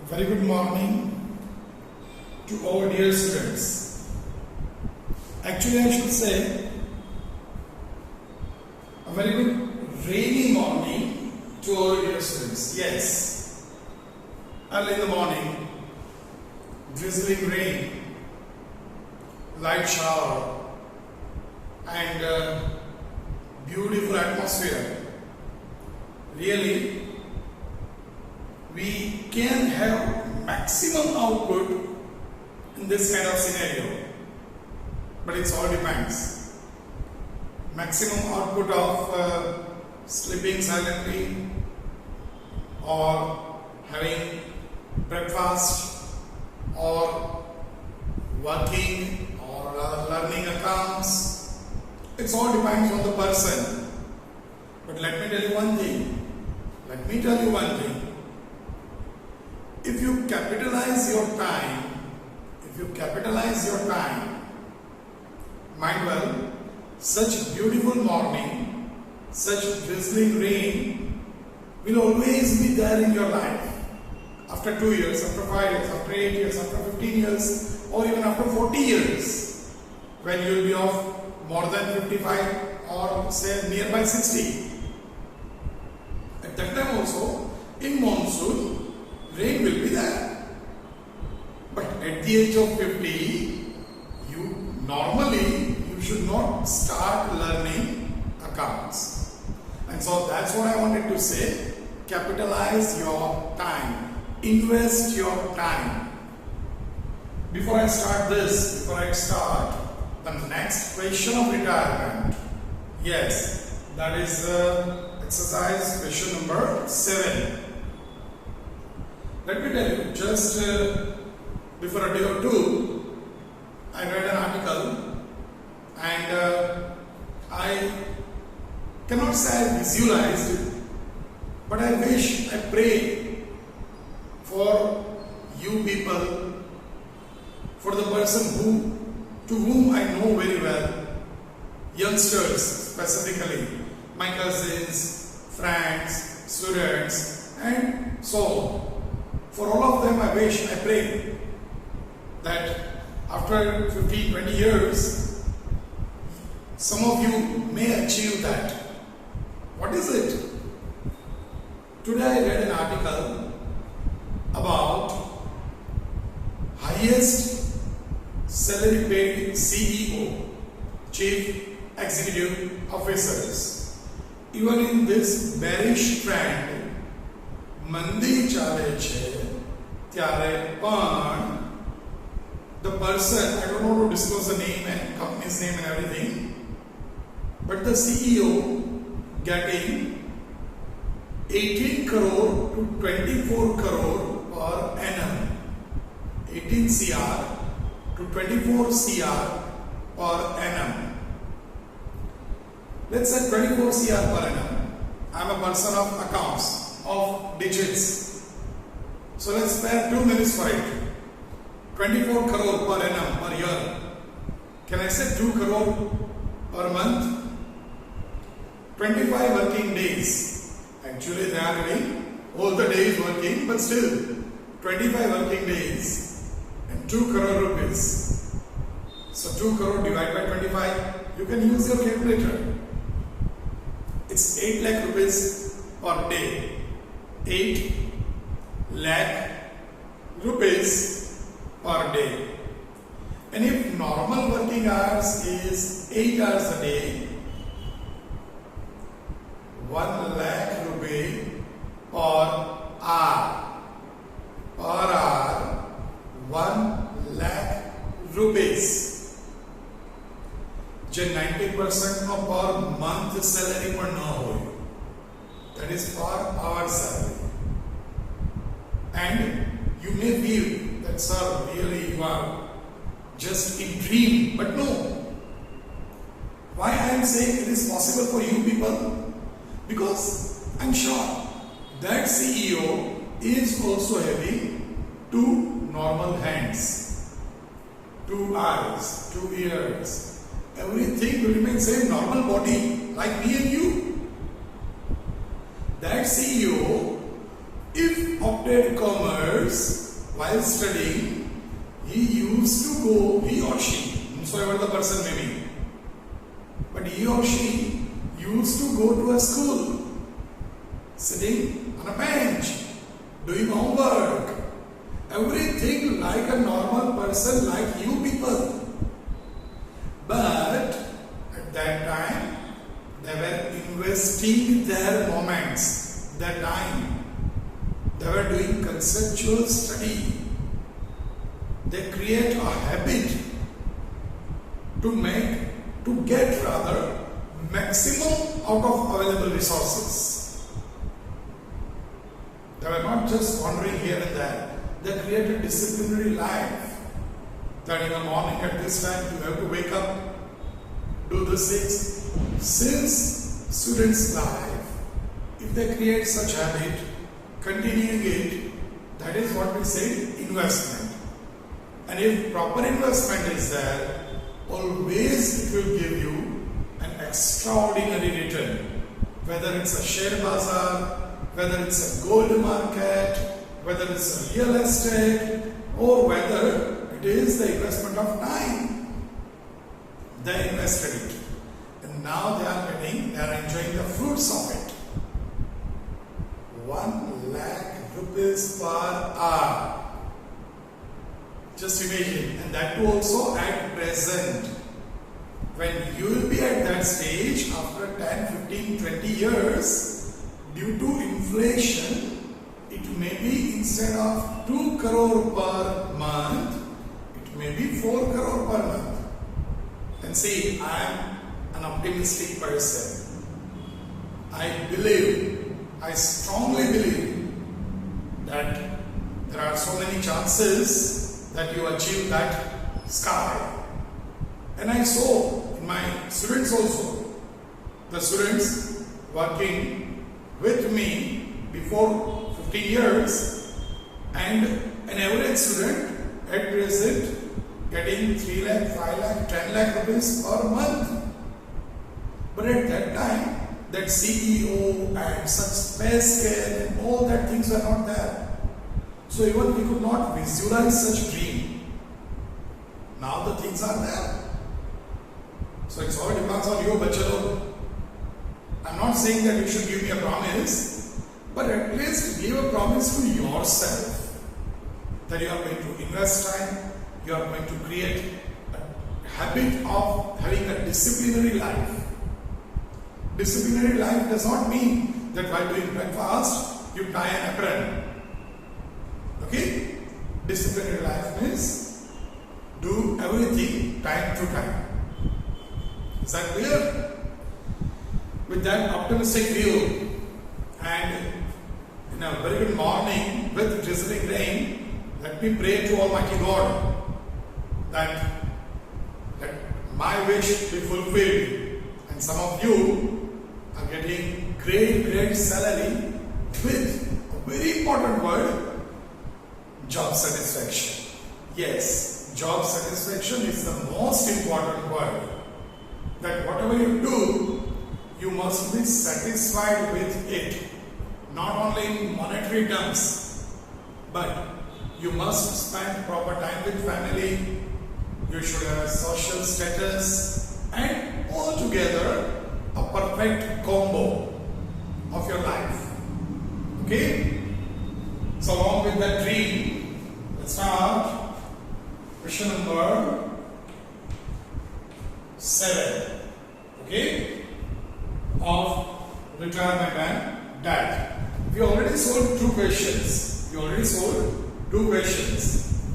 Very good morning to our dear students. Actually, I should say a very good rainy morning to our dear students. Yes, early in the morning, drizzling rain, light shower, and beautiful atmosphere. Really, we can have maximum output in this kind of scenario, but it all depends. Maximum output of sleeping silently or having breakfast or working or learning accounts. It all depends on the person. But let me tell you one thing. If you capitalize your time, mind well, such beautiful morning, such drizzling rain will always be there in your life. After 2 years, after 5 years, after 8 years, after 15 years, or even after 40 years, when you will be of more than 55 or say nearby 60. At that time also, in monsoon, rain will be there. But at the age of 50, you should not start learning accounts. And so that's what I wanted to say. Capitalize your time. Invest your time. Before I start the next question of retirement. Yes, that is exercise question number 7. Let me tell you, just before a day or two, I read an article and I cannot say I visualized it, but I pray for you people, for the person to whom I know very well, youngsters specifically, my cousins, friends, students, and so on. For all of them, I pray that after 15, 20 years, some of you may achieve that. What is it? Today I read an article about highest salary paid CEO, Chief Executive Officers. Even in this bearish trend, મંદી ચાલે છે ત્યારે પણ the person, I don't know to disclose the name and company's name and everything, but the CEO getting 18 crore to 24 crore per annum. 18 CR to 24 CR per annum. Let's say 24 CR per annum. I'm a person of accounts, of digits. So let's spare 2 minutes for it. 24 crore per annum per year. Can I say 2 crore per month? 25 working days. Actually they are having all the days working, but still 25 working days and 2 crore rupees. So 2 crore divided by 25, you can use your calculator. It's 8 lakh rupees per day. 8 lakh rupees per day. And if normal working hours is 8 hours a day, 1 lakh rupee per hour. Per hour, 1 lakh rupees. જે 90% of per month salary પણ ન હોય. That is per hour salary. And you may feel that, sir, really you are just in dream, but no. Why I am saying it is possible for you people? Because I am sure that CEO is also having 2 normal hands, 2 eyes, 2 ears. Everything will remain same, normal body like me and you. That CEO, if opted commerce while studying, he used to go, he or she, whosoever the person may be, but he or she used to go to a school, sitting on a bench, doing homework, everything like a normal person, like you people. But at that time, they were investing their moments, their time. They were doing conceptual study. They create a habit to get maximum out of available resources. They were not just wandering here and there. They created disciplinary life. That in the morning at this time you have to wake up, do the 6. Since students' life, if they create such habit, continuing it, that is what we say investment. And if proper investment is there, always it will give you an extraordinary return. Whether it's a share bazaar, whether it's a gold market, whether it's a real estate, or whether it is the investment of time. They invested it. And now they are enjoying the fruits of it. 1 lakh rupees per hour. Just imagine. And that too also at present. When you will be at that stage after 10, 15, 20 years, due to inflation, it may be instead of 2 crore per month, it may be 4 crore per month. And see, I am an optimistic person. I strongly believe that there are so many chances that you achieve that sky. And I saw in my students also, the students working with me before 15 years, and an average student at present getting 3 lakh, 5 lakh, 10 lakh rupees per month. But at that time, that CEO and such pay scale and all that things were not there. So even we could not visualize such dream. Now the things are there. So it all depends on you, bachalo. I'm not saying that you should give me a promise, but at least give a promise to yourself that you are going to invest time, you are going to create a habit of having a disciplinary life. Disciplinary life does not mean that while doing breakfast, you tie an apron. Okay? Disciplinary life means do everything time to time. Is that clear? With that optimistic view and in a very good morning with drizzling rain, let me pray to Almighty God that my wish be fulfilled, and some of you are getting great salary with a very important word, job satisfaction. Yes, job satisfaction is the most important word. That whatever you do, you must be satisfied with it. Not only in monetary terms, but you must spend proper time with family. You should have a social status, and altogether a perfect combo of your life. Okay? So along with that dream, let's start question number 7. Okay? Of retirement and debt. We already solved 2 questions.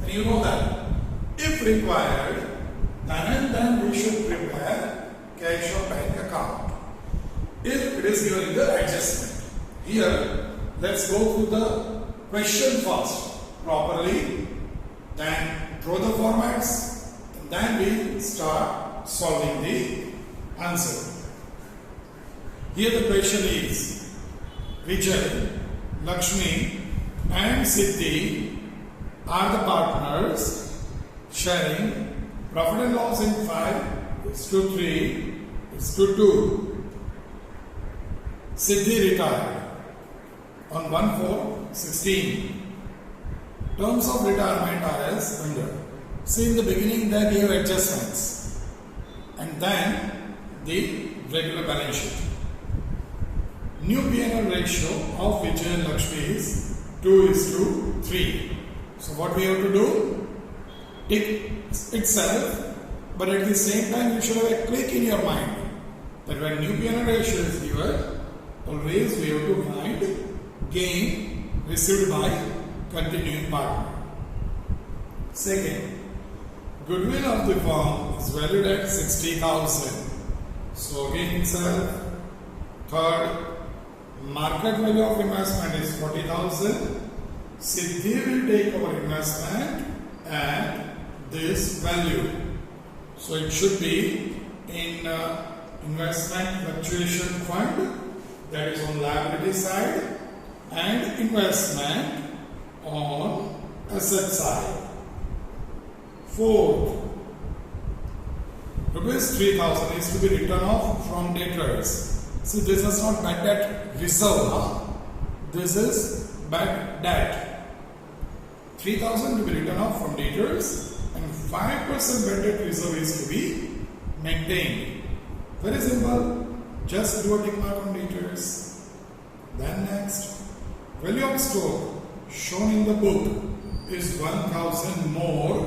And you know that if required, then and then we should prepare cash or bank account. If it is given in the adjustment. Here, let's go through the question first properly, then draw the formats, and then we start solving the answer. Here the question is, Vijay, Lakshmi and Siddhi are the partners sharing profit and loss in 5:3:2. Siddhi retired. on 1/4/16. Terms of retirement are as under. See, in the beginning they gave adjustments and then the regular balance sheet. New P&L ratio of Vijay and Lakshmi is 2:3. So what we have to do? Tick itself, but at the same time you should have a click in your mind that when new P&L ratio is given, always we have to find gain received by continuing partner. Second, goodwill of the firm is valued at 60,000. So again itself. Third, market value of investment is 40,000. Siddhi will take our investment at this value. So it should be in investment fluctuation fund, that is on liability side, and investment on asset side. Fourth, rupees 3,000 is to be written off from debtors. See, this is not bad debt reserve. This is bad debt. 3,000 to be written off from debtors and 5% bad debt reserve is to be maintained. Very simple. Just do a tick mark on debtors. Then next, value of stock shown in the book is 1,000 more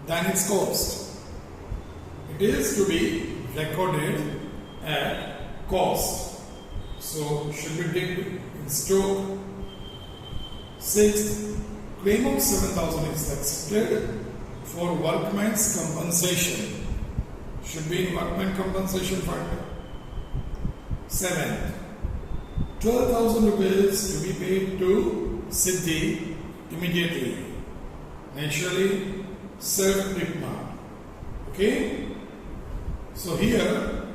than its cost. It is to be recorded at cost. So should be ticked in stock. Sixth, claim of 7,000 is accepted for workman's compensation. Should be in workman compensation fund. Seventh, 12,000 rupees to be paid to Siddhi immediately. Naturally, self-tick mark. Okay? So here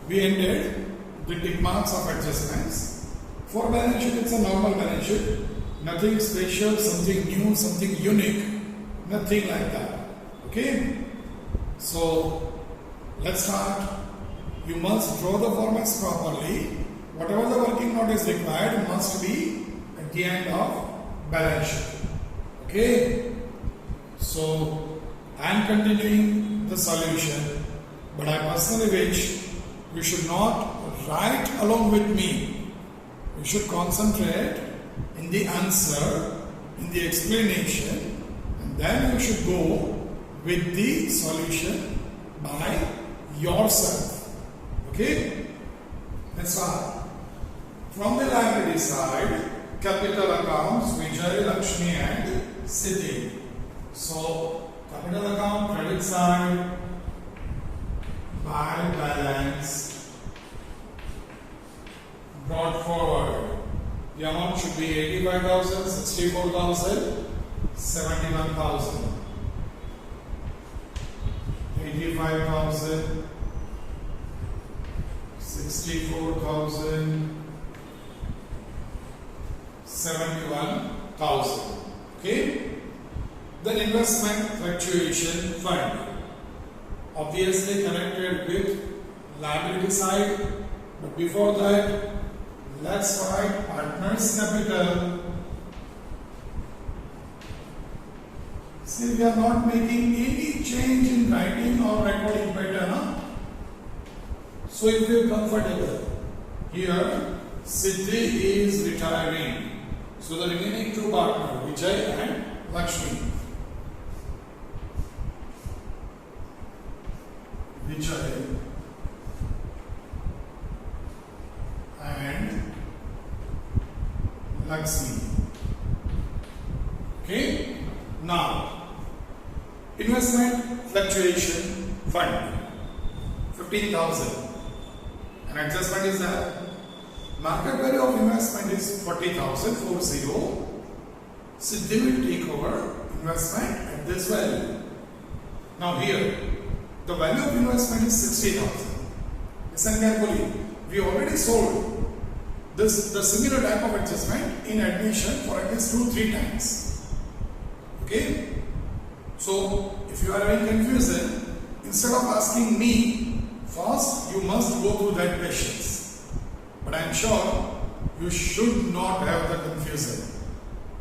we ended the tick marks of adjustments. For balance sheet, it's a normal balance sheet. Nothing special, something new, something unique. Nothing like that. Okay? So let's start. You must draw the formats properly. Whatever the working note is required must be at the end of balance sheet. Okay? So I am continuing the solution, but I personally wish you should not write along with me. You should concentrate in the answer, in the explanation, and then you should go with the solution by yourself. Okay? Let's start. From the liability side, capital accounts, Vijay, Lakshmi and Siddhi. So, capital account, credit side, by balance, brought forward. The amount should be 85,000, 64,000, 71,000. 85,000, 64,000, 71,000. Okay? Then investment fluctuation fund. Obviously connected with liability side, but before that, let's write partners capital. See, we are not making any change in writing or recording pattern. So if you are comfortable, here Siddhi is retiring. So the remaining two partners, Vijay and Lakshmi. Vijay and Lakshmi. Okay? Now, investment fluctuation fund, 15,000. An adjustment is that market value of investment is 40,000, 40. Siddhi will take over investment at this value. Now here, the value of investment is 60,000. Listen carefully. We already sold the similar type of adjustment in admission for at least 2-3 times. Okay? So, if you are having confusion, instead of asking me, first you must go through that patience. But I am sure you should not have the confusion,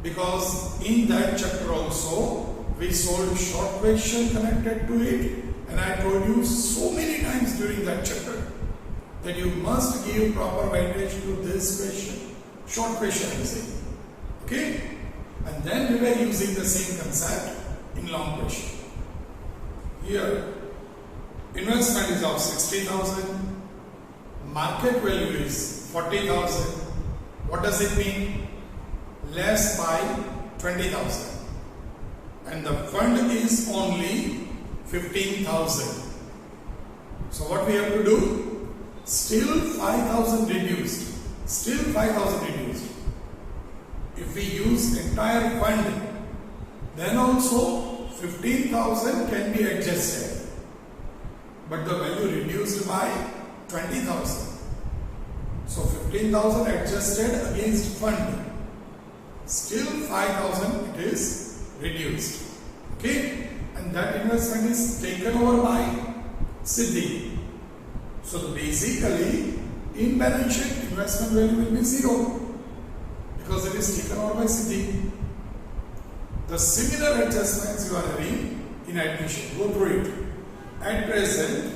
because in that chapter also we solved short question connected to it, and I told you so many times during that chapter that you must give proper weightage to this question, short question I'm saying. Okay? And then we were using the same concept in long question. Here, investment is of 60,000, market value is 40,000. What does it mean? Less by 20,000. And the fund is only 15,000. So what we have to do? Still 5,000 reduced. Still 5,000 reduced. If we use entire fund, then also 15,000 can be adjusted. But the value reduced by 20,000. So 15,000 adjusted against fund. Still 5,000 it is reduced. Okay? And that investment is taken over by Siddhi. So basically, in balance sheet, investment value will be 0 because it is taken over by Siddhi. The similar adjustments you are having in admission. Go through it. At present,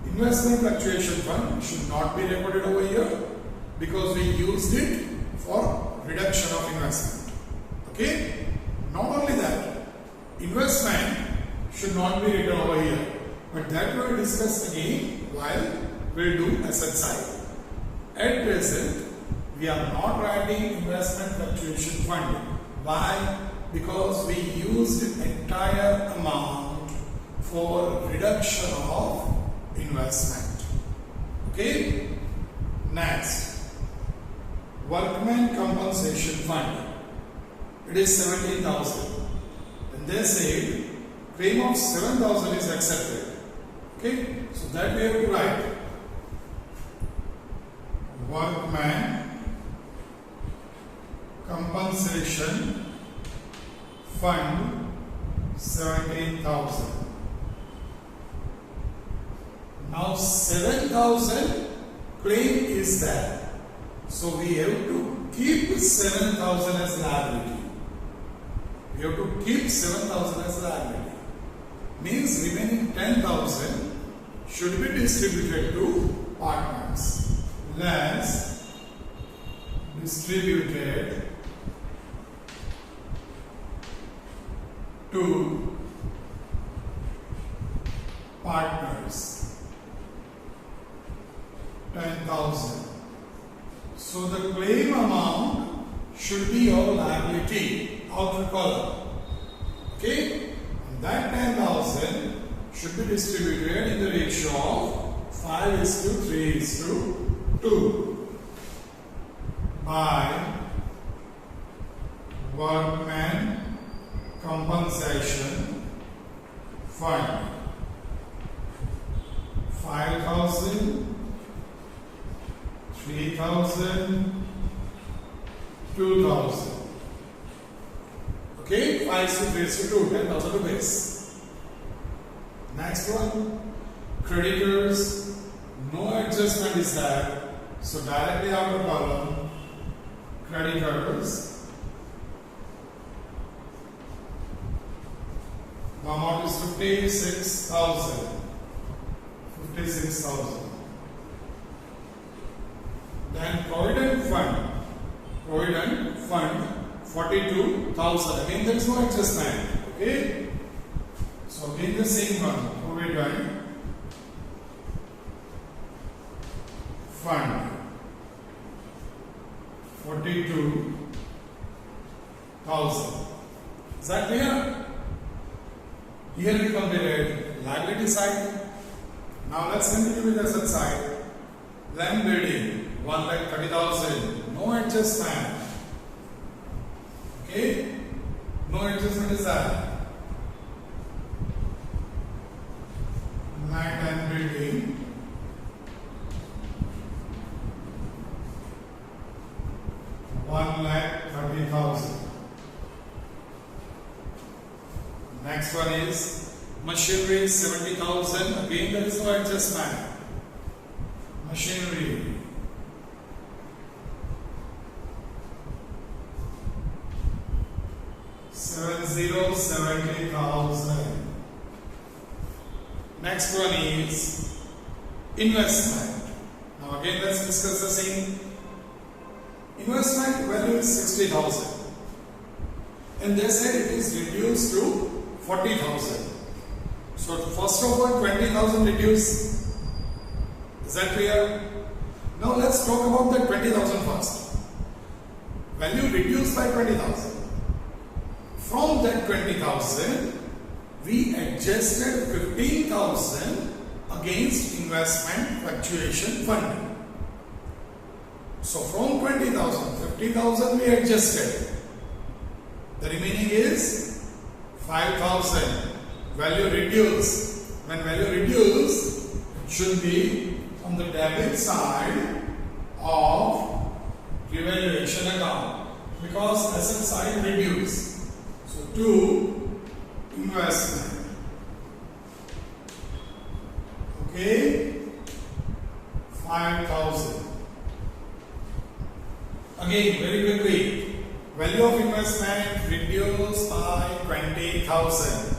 investment fluctuation fund should not be recorded over here because we used it for reduction of investment. Okay? Not only that, investment should not be written over here, but that we will discuss again while we will do asset side. At present, we are not writing investment fluctuation fund. Why? Because we used entire amount for reduction of investment. Okay? Next, workman compensation fund. It is 17,000. And they said claim of 7,000 is accepted. Okay? So that we have to write. Workman compensation fund 17,000. Now 7,000 claim is there. So we have to keep 7,000 as liability. We have to keep 7,000 as liability. Means remaining 10,000 should be distributed to partners. Less distributed to partners. 10,000. So the claim amount should be your liability, outer column. Okay? And that 10,000 should be distributed in the ratio of 5:3:2 by workman compensation fund. 5,000, 3,000, 2,000. Okay, 5:3:2, 10,000 rupees. Next one, creditors, no adjustment is there. So directly outer column, creditors. The amount is 56,000. 56,000. Then Provident Fund 42,000. Again, there is no adjustment. Okay? So again the same one. Provident Fund 42,000. Is that clear? Here we completed liability side. Now let's continue with the asset side. Land building 1,30,000. No adjustment. Okay? No adjustment is that. Land and building 1,30,000. Next one is machinery 70,000. Again there is no adjustment. Machinery 70,000. Next one is investment. Now again let's discuss the same. Investment value is 60,000 and they said it is reduced to 40,000. So first of all 20,000 reduce. Is that clear? Now let's talk about the 20,000 first. Value reduced by 20,000. From that 20,000 we adjusted 15,000 against investment fluctuation fund. So from 20,000, 50,000 we adjusted. The remaining is 5,000. Value reduced. When value reduced, it should be on the debit side of revaluation account because asset side reduced. So to investment. Okay, 5,000. Again, very quickly, value of investment reduced by 20,000.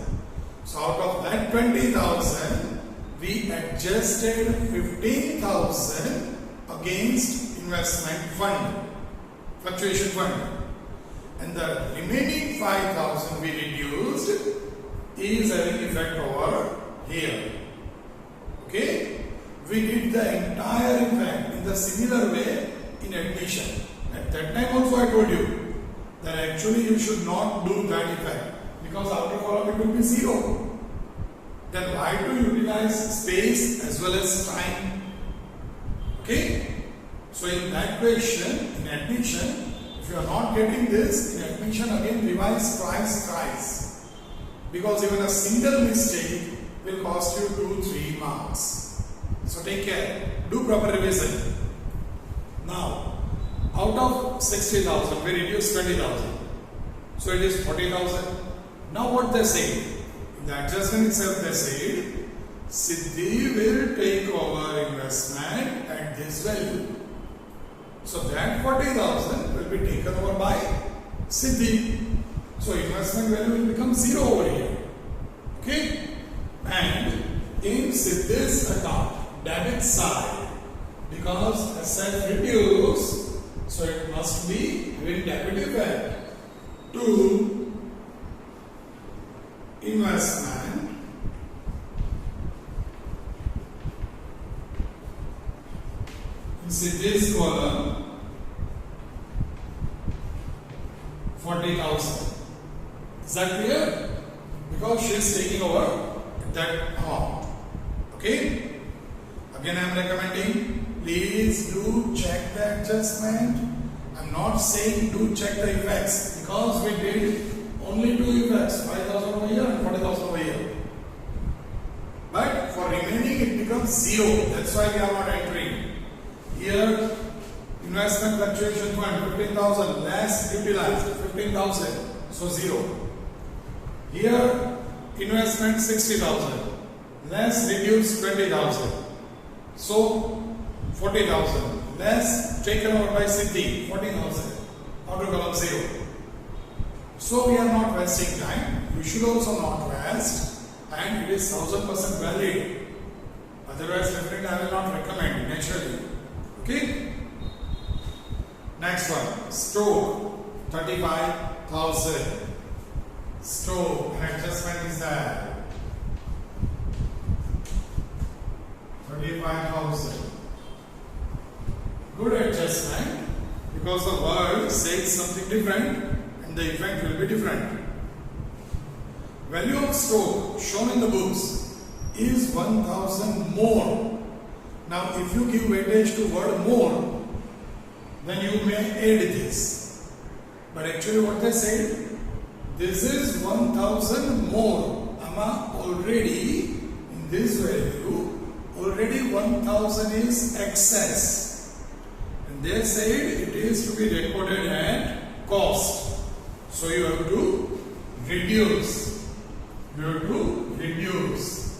So out of that 20,000, we adjusted 15,000 against investment fund, fluctuation fund, and the remaining 5,000 we reduced is having effect over here. Okay, we did the entire effect in the similar way in admission. At that time also I told you that actually you should not do that effect because after column it will be 0. Then why to utilize space as well as time? Okay, so in that question in admission, if you are not getting this in admission, again revise twice because even a single mistake will cost you 2-3 marks. So take care, do proper revision. Now out of 60,000 we reduce 20,000, so it is 40,000. Now what they say in the adjustment itself, they say Siddhi will take over investment at this value. So that 40,000 will be taken over by Siddhi. So investment value will become 0 over here. Okay, and in Siddhi's account debit side, because asset reduced, so it must be having debit effect to investment in Siddhi's column 40,000. Is that clear? Because she is taking over that amount. Okay? Again I am recommending, please do check the adjustment. I am not saying do check the effects because we did only 2 effects, 5,000 over here and 40,000 over here. But for remaining it becomes 0. That's why we are not entering. Here investment fluctuation fund 15,000 less utilized 15,000, so 0. Here investment 60,000 less reduced 20,000, so 40,000 less taken over by Siddhi 40,000, outer column 0. So we are not wasting time. You should also not waste, and it is 1000% valid. Otherwise, definitely I will not recommend naturally. Okay. Next one, stroke 35,000. Stroke adjustment is that 35,000. Good adjustment because the word says something different and the effect will be different. Value of stroke shown in the books is 1,000 more. Now if you give weightage to word more, then you may add this. But actually what they said, this is 1,000 more. Amma already in this value, already 1,000 is excess. And they said it is to be recorded at cost. So you have to reduce. You have to reduce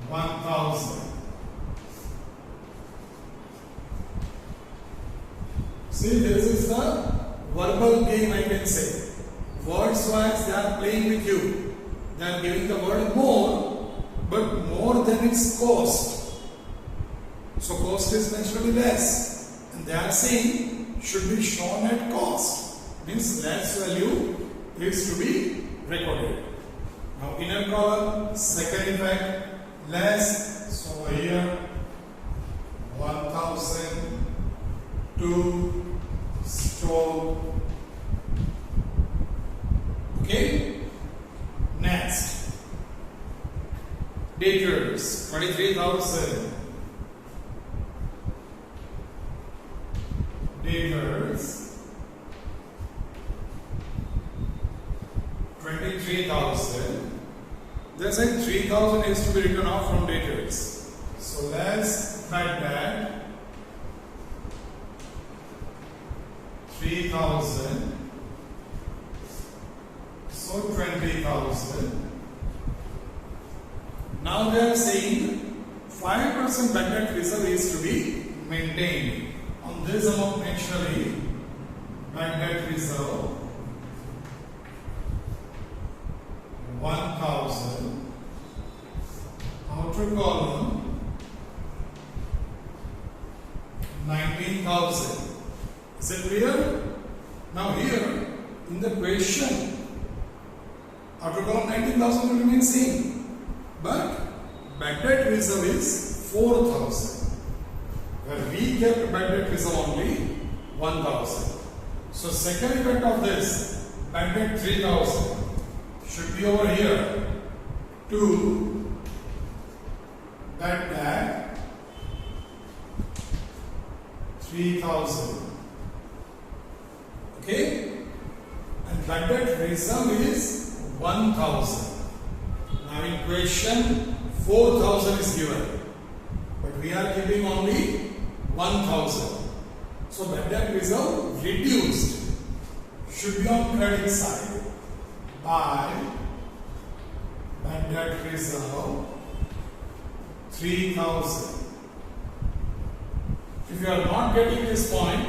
1,000. See, this is the 1,000 verbal game, I can say. Words wise they are playing with you. They are giving the word more, but more than its cost. So cost is naturally less, and they are saying should be shown at cost. Means less value is to be recorded. Now inner column, second effect, less. So here 1000 to store. Okay. Next, debtors 23,000. Debtors 23,000. They said 3,000 is to be written off from debtors. So let's write that 3,000. So 20,000. Now they are saying 5% bad debt reserve is to be maintained. On this amount naturally, bad debt reserve 1,000. Outer column 19,000. Is it clear? Now here in the question, outer column 19,000 will remain same, but bad debt reserve is 4,000. Where we kept bad debt reserve only 1,000. So second effect of this, bad debt 3,000 should be over here to bad debt 3,000. Okay, and bad debt reserve is 1,000. Now in question 4,000 is given, but we are keeping only 1,000. So bad debt reserve reduced should be on credit side by bad debt reserve 3,000. If you are not getting this point,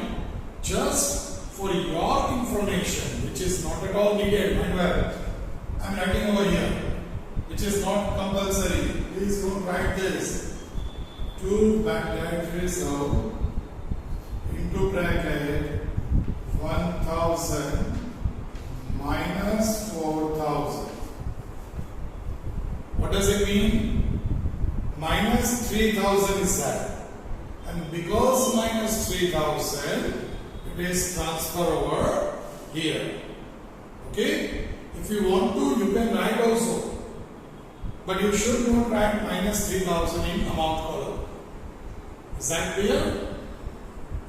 just for your information, which is not at all needed, mind well, I am writing over here, which is not compulsory. Please don't write this. To bad debt reserve into bracket 1,000 minus 4,000. What does it mean? Minus 3,000 is that, and because minus 3,000, it is transfer over here. Okay? If you want to, you can write also, but you should not write minus 3,000 in amount column. Is that clear?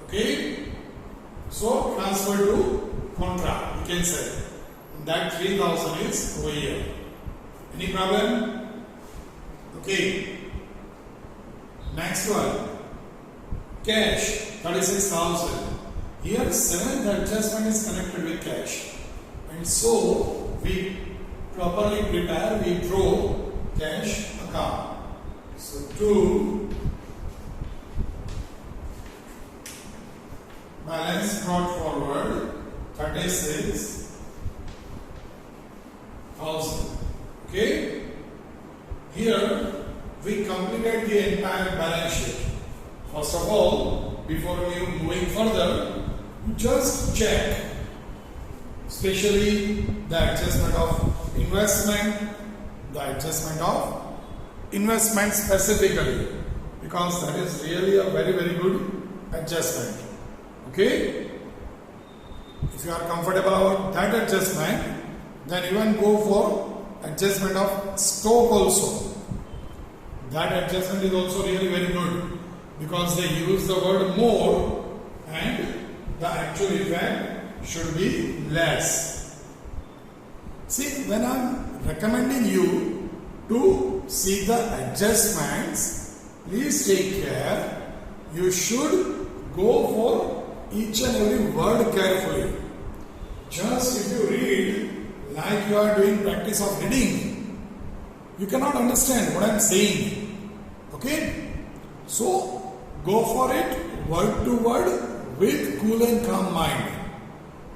Okay? So transfer to contra, you can say. That 3,000 is over here. Any problem? Okay. Next one. Cash 36,000. Here seventh adjustment is connected with cash, and so we properly prepare, we draw cash account. So to balance brought forward 36,000. Okay. Here we completed the entire balance sheet. First of all, before we moving further, just check, especially the adjustment of investment specifically, because that is really a very good adjustment. Okay, if you are comfortable about that adjustment, then even go for adjustment of stock also. That adjustment is also really very good, because they use the word more and the actual effect should be less. See, when I am recommending you to see the adjustments, please take care. You should go for each and every word carefully. Just if you read like you are doing practice of reading, you cannot understand what I am saying. Okay? So, go for it word to word with cool and calm mind.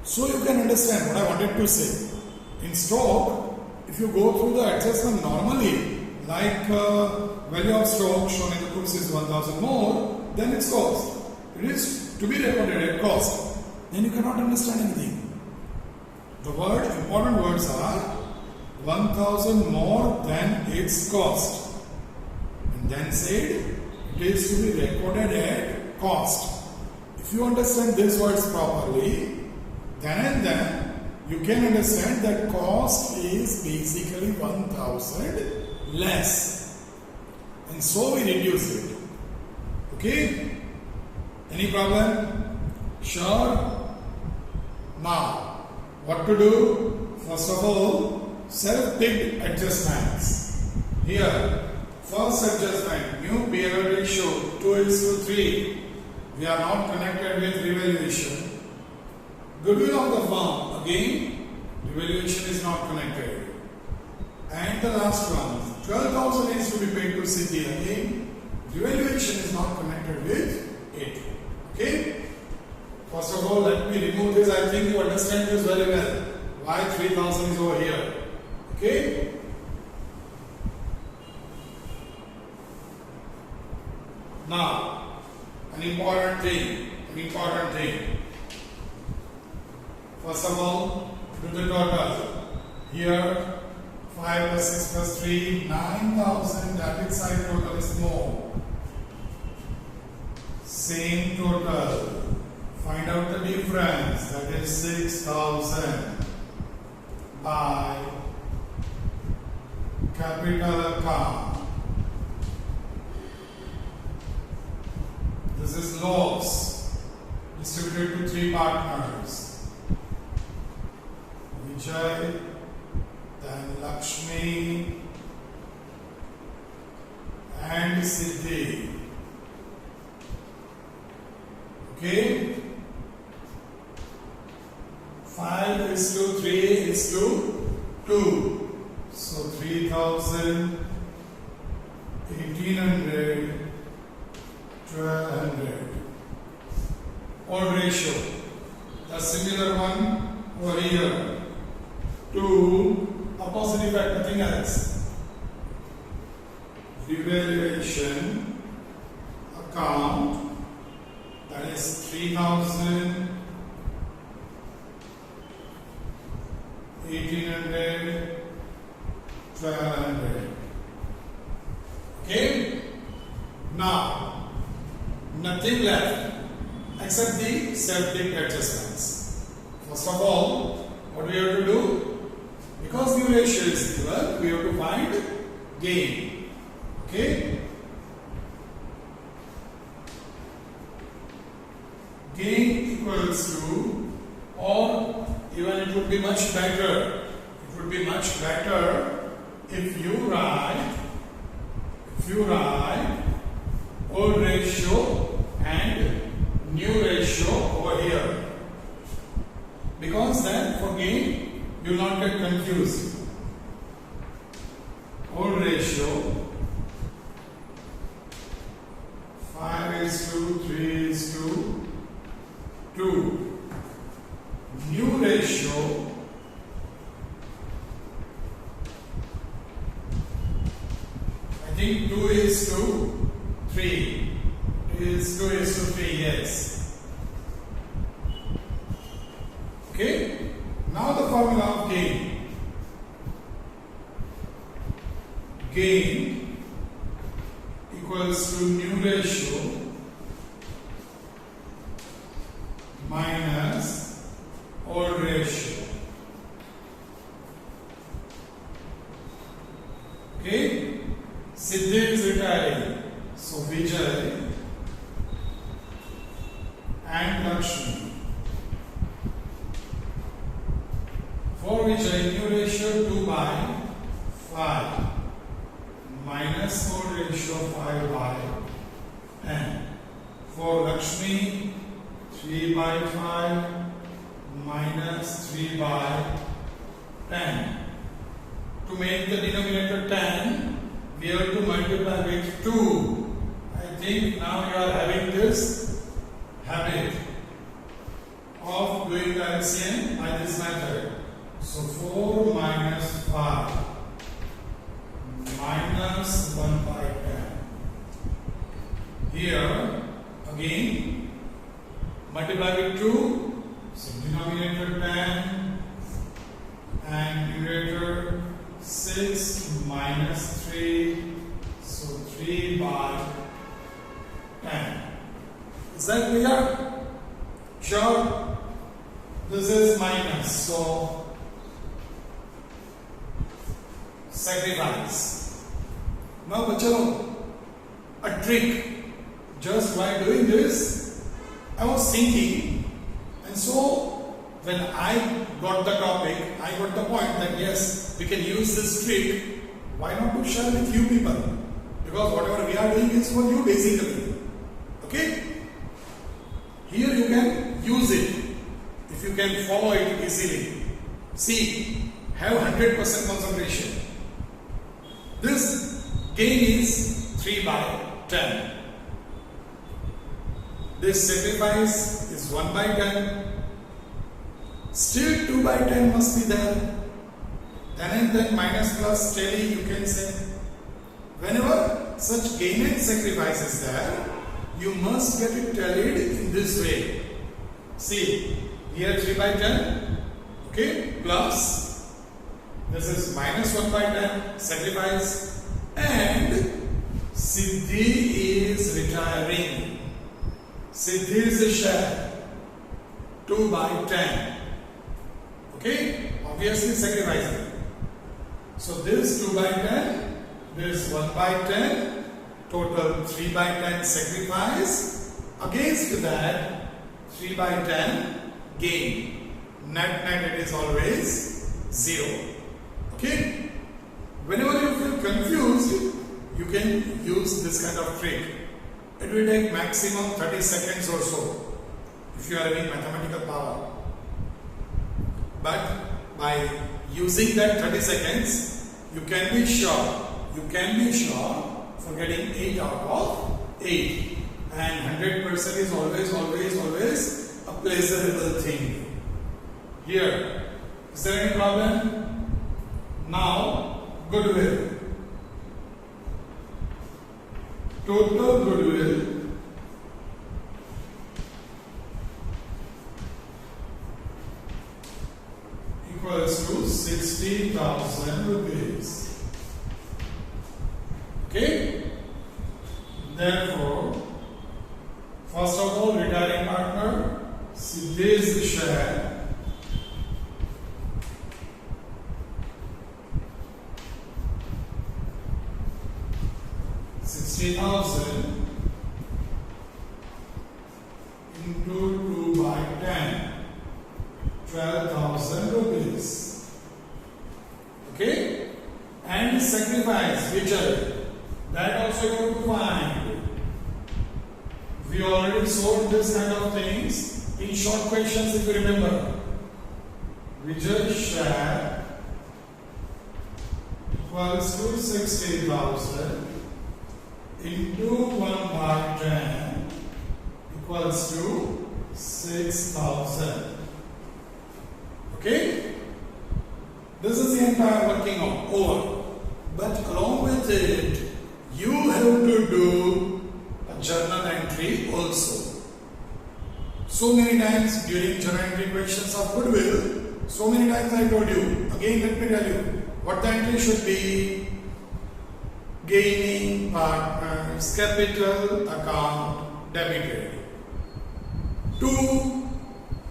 So you can understand what I wanted to say. In stock, if you go through the adjustment normally, like value of stock shown in the books is 1000 more than its cost. It is to be recorded at cost. Then you cannot understand anything. The important words are 1000 more than its cost. And then said it is to be recorded at cost. If you understand these words properly, then and then you can understand that cost is basically 1000 less. And so we reduce it. Okay? Any problem? Sure? Now, what to do? First of all, self-picked adjustments. Here, first adjustment, new P/L ratio 2:3. We are not connected with revaluation. Goodwill of the firm, again, revaluation is not connected. And the last one, 12,000 is to be paid to Siddhi. Again, revaluation is not connected with it. Okay? First of all, let me remove this. I think you understand this very well. Why 3,000 is over here. Okay? Now, an important thing. First of all, do the total. Here, 5 plus 6 plus 3, 9,000. Debit side total is more. Same total. Find out the difference. That is 6,000 by capital account. This is loss distributed to 3 partners. Vijay, then Lakshmi and Siddhi. Okay? 5 is to 3 is to 2. So 3,000, 1,800, 1,200. Odd ratio. The similar one over here. 2, opposite effect, nothing else. Revaluation account, that is 3,000, 1,800, 1,200. Okay? Now, nothing left except the self-picked adjustments. First of all, what we have to do? Because new ratio is given, we have to find gain. Okay? Gain equals to, or even it would be much better. It would be much better if you write old ratio and new ratio over here. Because then for gain, you will not get confused. Old ratio 5 is to 3 is to 2. New ratio I think 2 is to 3. 2 is to 3, yes. Okay? Now the formula of gain. Gain equals to new ratio minus old ratio. Okay? Siddhi is retiring. So Vijay and Lakshmi. For Vijay, new ratio 2 by 5 minus old ratio 5 by 10. For Lakshmi, 3 by 5 minus 3 by 10. To make the denominator 10, we have to multiply with 2. I think now you are having this habit of doing the LCM. LCM by this method. So 4 minus 5 minus 1 by 10. Here again multiply with 2. So denominator 10 and numerator 6 minus 3. So 3 by 10. Is that clear? Sure. This is minus. So sacrifice. Now bachalo, a trick. Just by doing this, I was thinking, and so when I got the topic, I got the point that yes, we can use this trick. Why not to share with you people? Because whatever we are doing is for you basically. Okay? Here you can use it if you can follow it easily. See, have 100% concentration. This gain is 3 by 10. This sacrifice is 1 by 10. Still 2 by 10 must be there. Then and then minus plus tally you can say. Whenever such gain and sacrifice is there, you must get it tallied in this way. See, here 3 by 10, okay, plus, this is minus 1 by 10, sacrifice, and Siddhi is retiring. Siddhi is a share, 2 by 10, okay, obviously sacrificing. So this 2 by 10, this 1 by 10, total 3 by 10 sacrifice, against that 3 by 10 gain. Net it is always 0. Okay? Whenever you feel confused, you can use this kind of trick. It will take maximum 30 seconds or so if you are having mathematical power. But by using that 30 seconds, you can be sure for getting 8 out of 8. And 100% is always a pleasurable thing. Here, is there any problem? Now, goodwill. Total goodwill equals to 60,000 rupees. Okay? Therefore, first of all, retiring partner, Siddhi's share $60,000 into 2 by 10, 12,000 rupees. Okay? And sacrifice, Vijay, that also you have to find. We already solved this kind of things in short questions if you remember. Vijay share equals to 60,000 into 1 by 10 equals to 6,000. Okay? This is the entire working over. But along with it, you have to do a journal entry also. So many times during journal entry questions of goodwill, so many times I told you, again let me tell you, what the entry should be: gaining partners capital account debited, to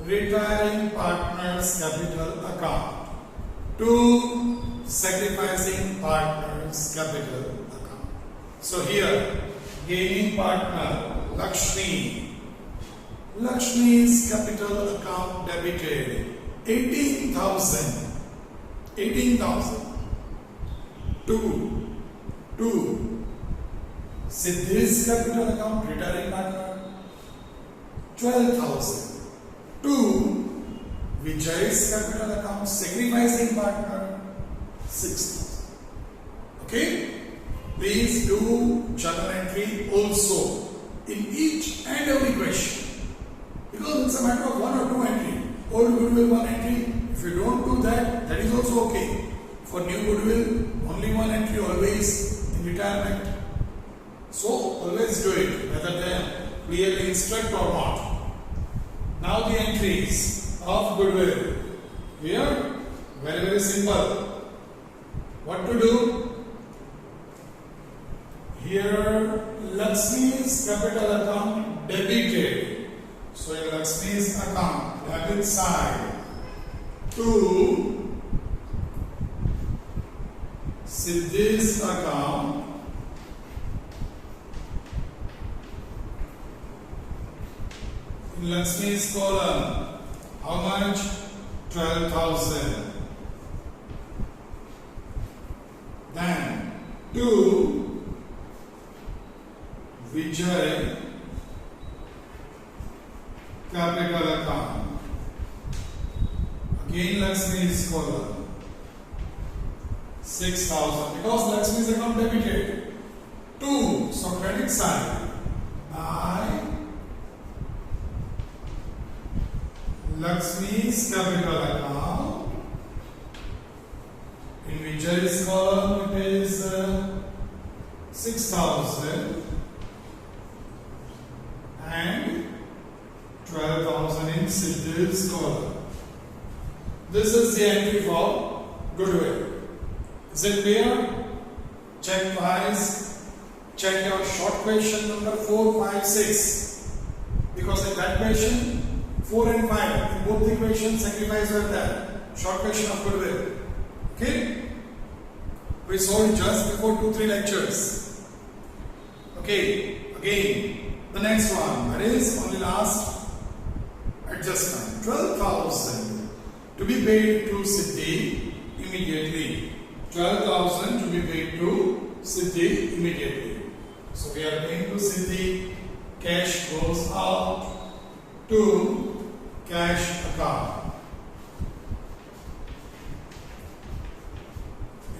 retiring partners capital account, to sacrificing partners capital account. So here, gaining partner Lakshmi's capital account debited 18,000. To Siddhi's capital account retiring partner 12,000. To Vijay's capital account sacrificing partner 6,000. Okay? Please do journal entry also in each and every question, because it's a matter of 1 or 2 entry. old goodwill one entry. If you don't do that, that is also okay. For new goodwill, only one entry always in retirement. So always do it, whether they clearly instruct or not. Now the entries of goodwill. Here, very very simple. What to do? Here, Lakshmi's capital account debited. So in Lakshmi's account, debit side to Siddhi's account in Lakshmi's column. How much? 12,000. Then to Vijay capital account. Again Lakshmi's column. 6,000 because Lakshmi's account debited. 2. So credit side by Lakshmi's capital account. In Vijay's column it is 6,000 and 12,000 in Siddhi's column. This is the entry for goodwill. Is it clear? Check twice. Check your short question number 4, 5, 6. Because in that question, 4 and 5, in both the equations, sacrifice were there. Short question of goodwill. Okay? We saw it just before 2-3 lectures. Okay, again, the next one, that is only last adjustment. 12,000 to be paid to Siddhi immediately. 12,000 to be paid to Siddhi immediately. So we are paying to Siddhi, cash goes out to cash account.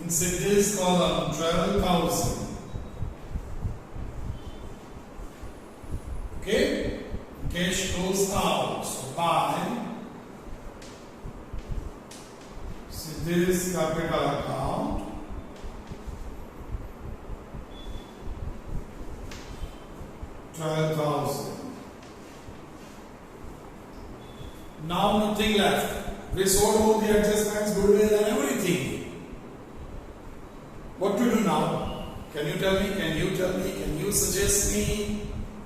In Siddhi's column, 12,000. Okay? Cash goes out. So by Siddhi's capital account, $12,000. Now nothing left. We sorted all the adjustments, goodwill and everything. What to do now? Can you tell me? Can you tell me? Can you suggest me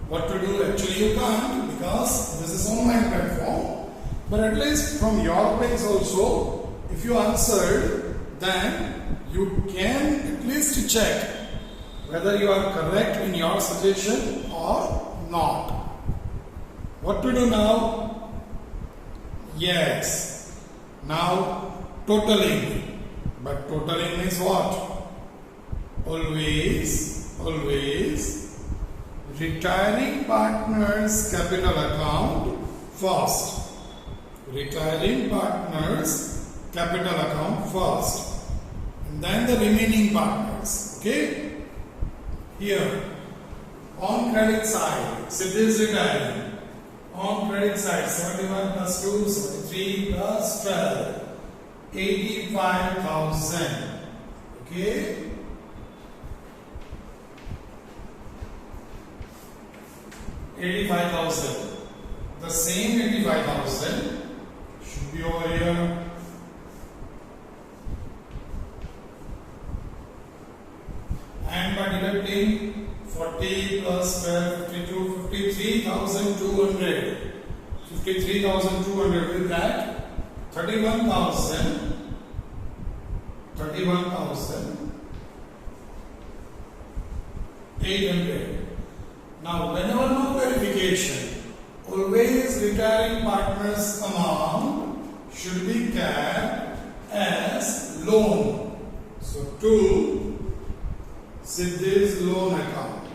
what to do? Actually you can't because this is online platform. But at least from your place also, if you answered, then you can at least check whether you are correct in your suggestion or not. What to do now? Yes. Now totaling. But totaling means what? Always retiring partners capital account first. Retiring partners capital account first. And then the remaining partners. Okay? Here, on credit side, Siddhi is retiring. On credit side, 71 plus 2, 73 plus 12, 85,000. Okay? $85,000. The same 85,000 should be over here. And by deducting 40 plus 12, 52, 53,200. 53,200 with that 31,800. Now, whenever no verification, always retiring partners amount should be kept as loan. So, to Siddhi's loan account.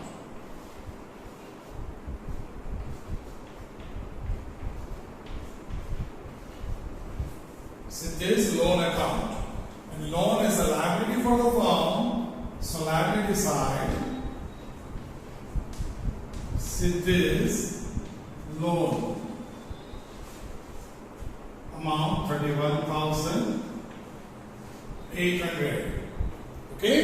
Siddhi's loan account. And loan is a liability for the firm. So, liability side. Siddhi's loan. amount 31,800. Okay?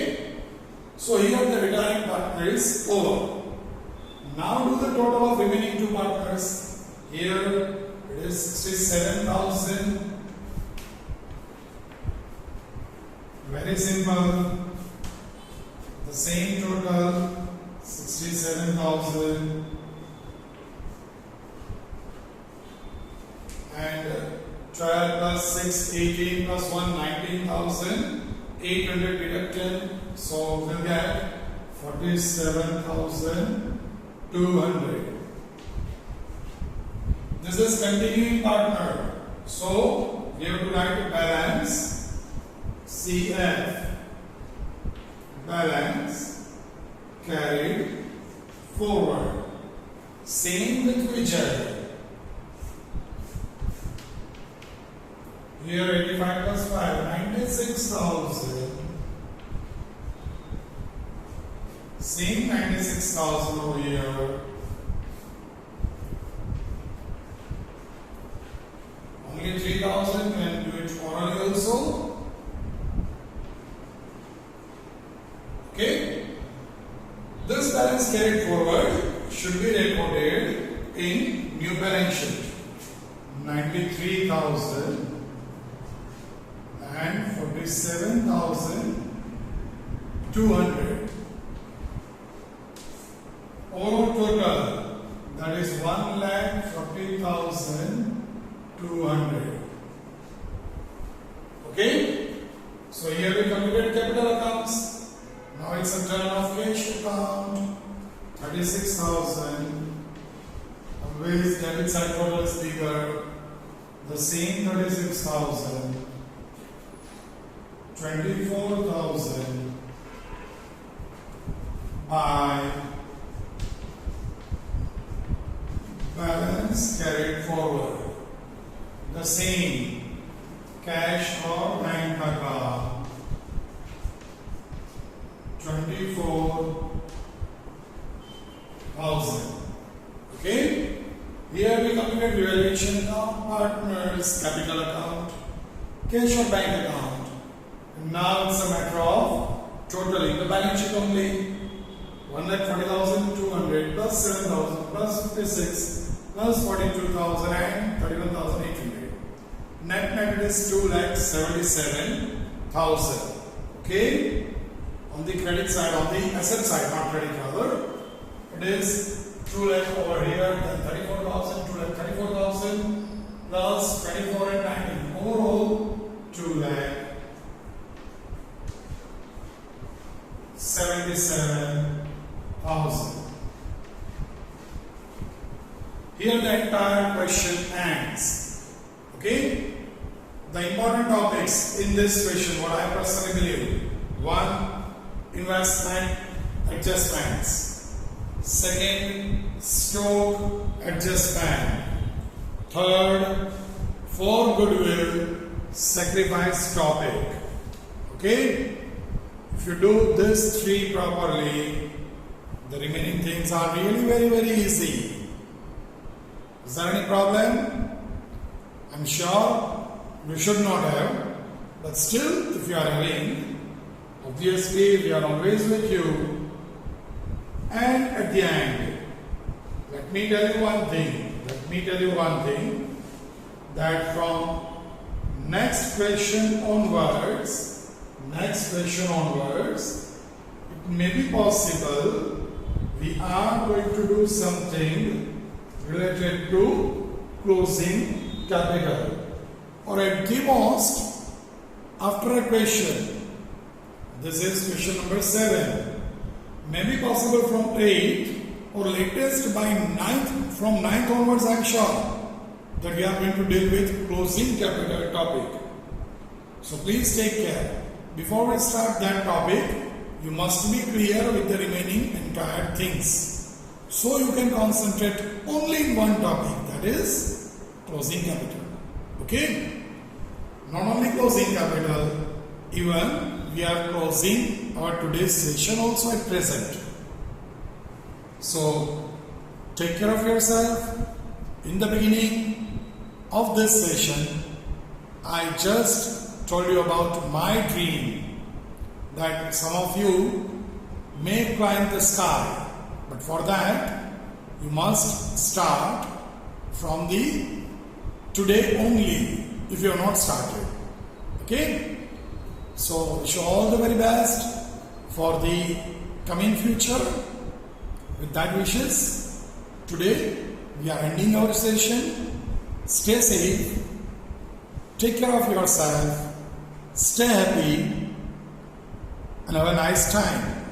So here the retiring partner is over. Now do the total of remaining two partners. Here it is 67,000. Very simple. The same total 67,000 and 12 plus 6 18 plus 1 19,800 deducted, so we'll get 47,200. This is continuing partner, so we have to write the balance CF, balance carried forward. Same with Vijay. Here 85 plus 5, 96,000. Same 96,000 over here. Only 3,000, can do it orally also. Okay? This balance carried forward should be recorded in new balance sheet. 93,000 and 47,200. All total, that is 1,40,200. Okay? So here we completed capital accounts. Now it's a turn of cash account. 36,000. Always debit side total is bigger. The same 36,000. 24,000 by balance carried forward. The same cash or bank account. 24,000. Okay? Here we completed revaluation account, partners, capital account, cash or bank account. And now it's a matter of totaling the balance sheet only. 1,40,200 plus 7,000 plus 56 plus 42,000 and 31,800. Net is 2,77,000. Okay? On the credit side, on the asset side, not credit rather, it is 2 lakh over here, then 34,000, 2,34,000 plus 24 and 19. Overall, 2,77,000. Here the entire question ends. Okay? The important topics in this question, what I personally believe: 1. Investment adjustments. Second, stock adjustment. Third, for goodwill sacrifice topic. Okay? If you do this 3 properly, the remaining things are really very easy. Is there any problem? I'm sure you should not have, but still, if you are having, obviously we are always with you. And at the end, let me tell you one thing, that from next question onwards, it may be possible we are going to do something related to closing capital, or at the most after a question. This is question number 7. May be possible from 8 or latest by 9th. From 9th onwards, I am sure that we are going to deal with closing capital topic. So please take care. Before we start that topic, you must be clear with the remaining entire things, so you can concentrate only in one topic, that is closing capital. Okay? Not only closing capital, even we are closing our today's session also at present. So take care of yourself. In the beginning of this session, I just told you about my dream that some of you may climb the sky, but for that you must start from the today only if you have not started. Okay? So wish you all the very best for the coming future. With that wishes, today we are ending our session. Stay safe, take care of yourself, stay happy, and have a nice time.